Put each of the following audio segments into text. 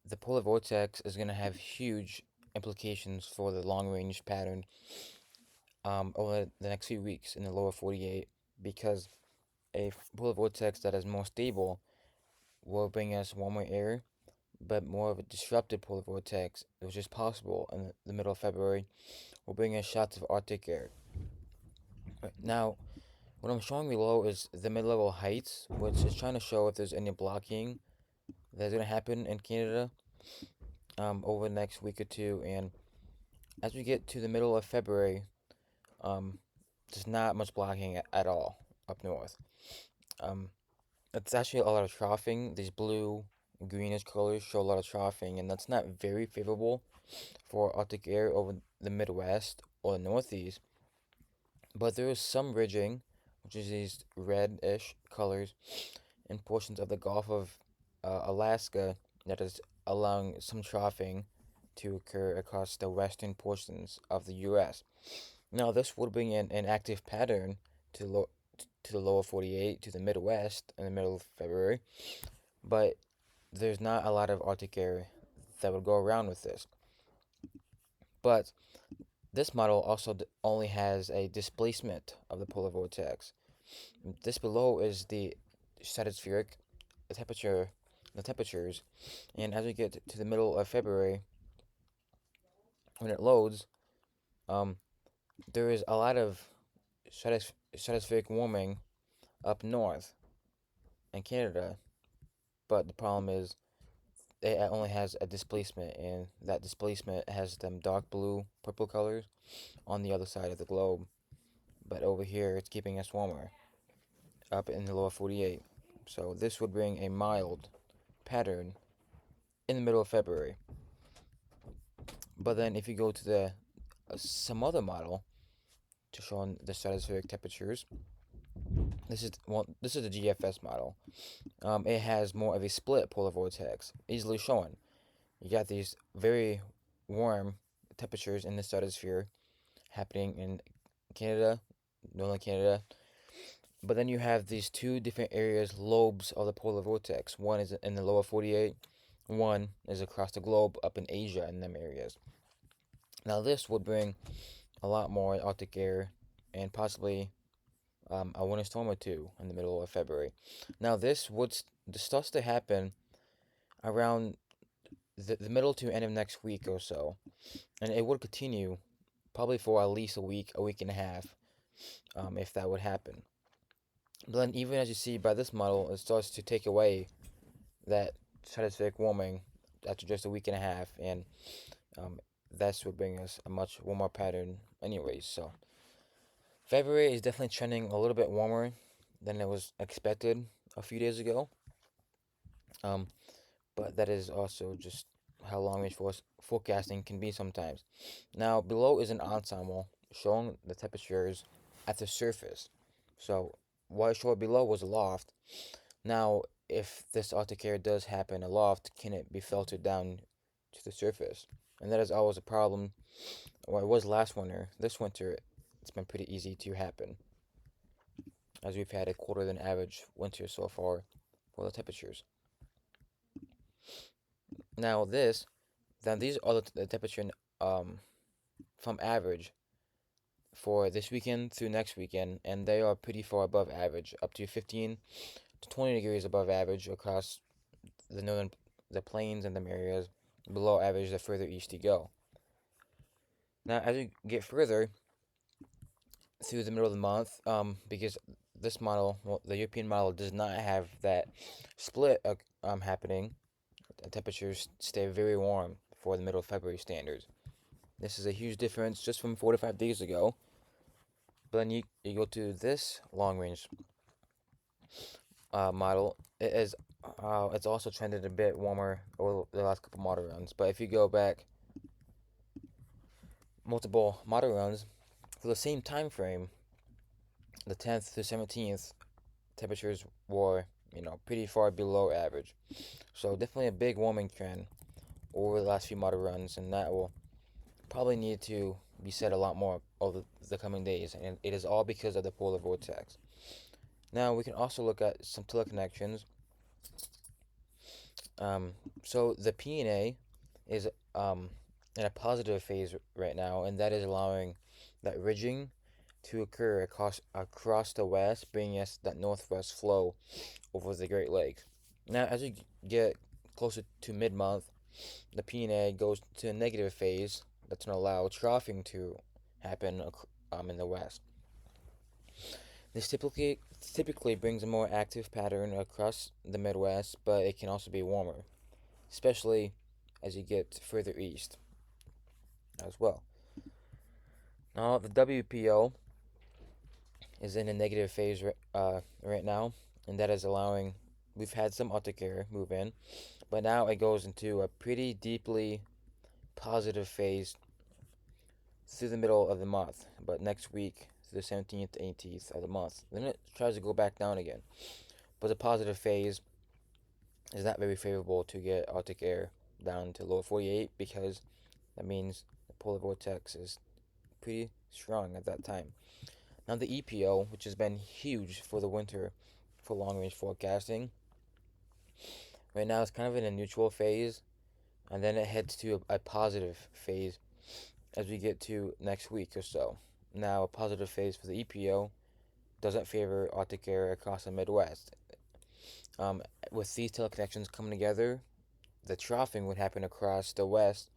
the polar vortex is going to have huge implications for the long range pattern over the next few weeks in the lower 48 because a polar vortex that is more stable will bring us warmer air, but more of a disrupted polar vortex, which is possible in the middle of February, will bring us shots of Arctic air. Now, what I'm showing below is the mid-level heights, which is trying to show if there's any blocking that's going to happen in Canada over the next week or two. And as we get to the middle of February, um, there's not much blocking at all up north. Um, it's actually a lot of troughing. These blue, greenish colors show a lot of troughing, and that's not very favorable for Arctic air over the Midwest or the Northeast. But there is some ridging, which is these reddish colors, in portions of the Gulf of Alaska that is allowing some troughing to occur across the western portions of the U.S. Now, this would bring in an active pattern to, to the lower 48, to the Midwest in the middle of February, but there's not a lot of Arctic air that would go around with this. But this model also only has a displacement of the polar vortex. This below is the stratospheric temperature, the temperatures, and as we get to the middle of February, when it loads, um, there is a lot of stratospheric warming up north in Canada, but the problem is it only has a displacement, and that displacement has them dark blue, purple colors on the other side of the globe. But over here, it's keeping us warmer up in the lower 48. So this would bring a mild pattern in the middle of February. But then if you go to the some other model to show the stratospheric temperatures, this is the GFS model. It has more of a split polar vortex, easily shown. You got these very warm temperatures in the stratosphere happening in Canada, northern Canada. But then you have these two different areas, lobes of the polar vortex. One is in the lower 48, one is across the globe up in Asia in them areas. Now, this would bring a lot more Arctic air and possibly a winter storm or two in the middle of February. Now, this starts to happen around the middle to end of next week or so, and it would continue probably for at least a week and a half, if that would happen. But then, even as you see by this model, it starts to take away that stratospheric warming after just a week and a half, and um, that's would bring us a much warmer pattern, anyways. So February is definitely trending a little bit warmer than it was expected a few days ago. Um, but that is also just how long range forecasting can be sometimes. Now, below is an ensemble showing the temperatures at the surface. So, what I showed below was a loft. Now, if this Arctic air does happen aloft, can it be filtered down to the surface? And that is always a problem. Well, it was last winter. This winter, it's been pretty easy to happen, as we've had a quarter than average winter so far for the temperatures. Now, these are the temperature um, from average for this weekend through next weekend, and they are pretty far above average, up to 15 to 20 degrees above average across the plains and the areas, below average the further east you go. Now, as you get further through the middle of the month, because this model, well, the European model, does not have that split happening, the temperatures stay very warm for the middle of February standards. This is a huge difference just from 4 to 5 days ago. But then you go to this long range model. It's also trended a bit warmer over the last couple model runs. But if you go back multiple model runs for the same time frame, the 10th to 17th, temperatures were pretty far below average. So definitely a big warming trend over the last few model runs, and that will probably need to be said a lot more over the coming days, and it is all because of the polar vortex. Now we can also look at some teleconnections. Um, so the P&A is in a positive phase right now, and that is allowing that ridging to occur across the west, bringing us that northwest flow over the Great Lakes. Now, as we get closer to mid-month, the P&A goes to a negative phase. That's going to allow troughing to happen in the west. This typically brings a more active pattern across the Midwest, but it can also be warmer, especially as you get further east as well. Now, the WPO is in a negative phase right now, and that is allowing. We've had some Arctic air move in, but now it goes into a pretty deeply positive phase through the middle of the month. But next week, through the 17th to 18th of the month, then it tries to go back down again. But the positive phase is not very favorable to get Arctic air down to lower 48 because that means the polar vortex is pretty strong at that time. Now, the EPO, which has been huge for the winter for long range forecasting, right now it's kind of in a neutral phase, and then it heads to a positive phase as we get to next week or so. Now, a positive phase for the EPO doesn't favor Arctic air across the Midwest. Um, with these teleconnections coming together, the troughing would happen across the West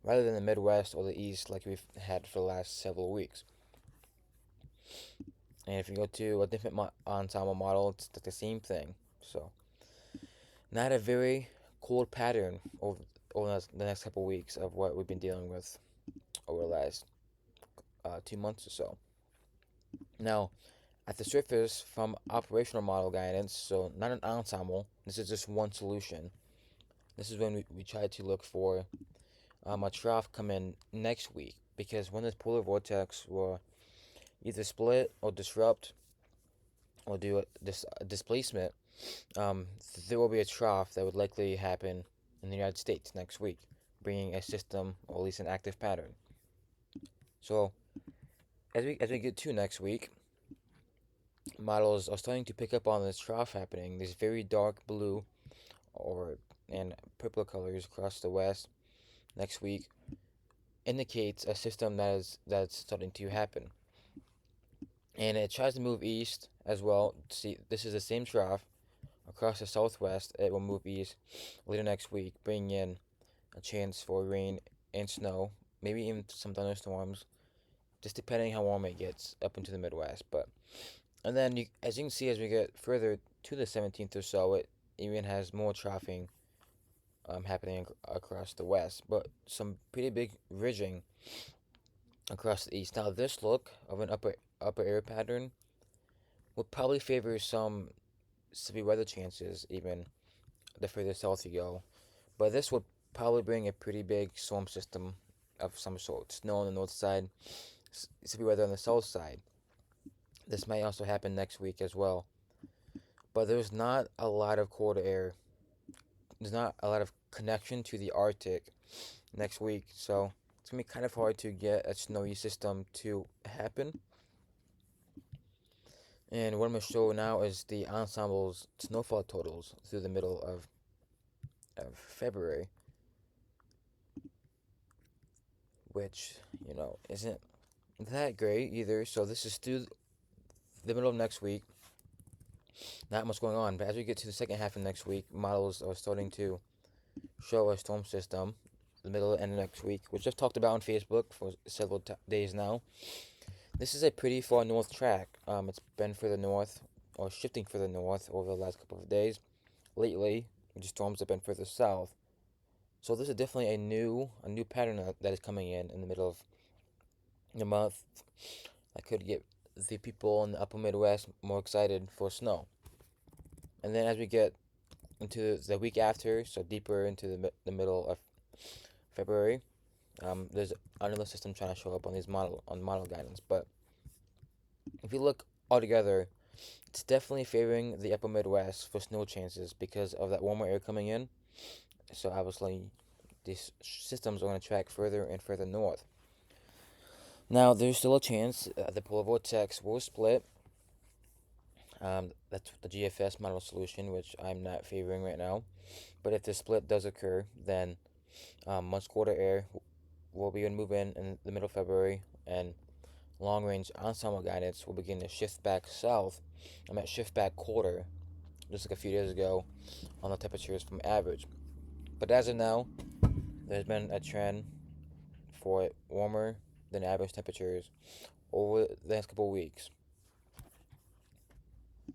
rather than the Midwest or the East like we've had for the last several weeks. And if you go to a different ensemble model, it's the same thing. So, not a very cold pattern over the next couple of weeks of what we've been dealing with over the last 2 months or so. Now, at the surface, from operational model guidance, so not an ensemble, this is just one solution. This is when we try to look for a trough come in next week because when this polar vortex will either split or disrupt or do a displacement, um, there will be a trough that would likely happen in the United States next week, bringing a system or at least an active pattern. So as we get to next week, models are starting to pick up on this trough happening. This very dark blue or and purple colors across the west next week indicates a system that's starting to happen. And it tries to move east as well. See, this is the same trough across the southwest. It will move east later next week, bringing in a chance for rain and snow, maybe even some thunderstorms, just depending how warm it gets up into the Midwest. But and then as you can see, as we get further to the 17th or so, it even has more troughing happening across the west, but some pretty big ridging across the east. Now, this look of an upper air pattern would probably favor some severe weather chances, even the further south you go. But this would probably bring a pretty big storm system of some sort. Snow on the north side, severe weather on the south side. This might also happen next week as well. But there's not a lot of cold air. There's not a lot of connection to the Arctic next week, so it's gonna be kind of hard to get a snowy system to happen. And what I'm gonna show now is the ensemble's snowfall totals through the middle of February, which isn't that great either. So this is through the middle of next week. Not much going on, but as we get to the second half of next week, models are starting to show a storm system the middle and next week, which I've talked about on Facebook for several days now. This is a pretty far north track. It's been further north, or shifting further north over the last couple of days. Lately, the storms have been further south. So this is definitely a new pattern that is coming in the middle of the month. That could get the people in the upper Midwest more excited for snow. And then as we get into the week after, so deeper into the middle of February, there's another system trying to show up on model guidance. But if you look altogether, it's definitely favoring the upper Midwest for snow chances because of that warmer air coming in. So obviously, these systems are going to track further and further north. Now, there's still a chance the polar vortex will split That's the GFS model solution, which I'm not favoring right now. But if this split does occur, then much colder air will begin to move in the middle of February, and long range ensemble guidance will begin to shift back south. I meant shift back colder, just like a few days ago on the temperatures from average. But as of now, there's been a trend for warmer than average temperatures over the next couple of weeks.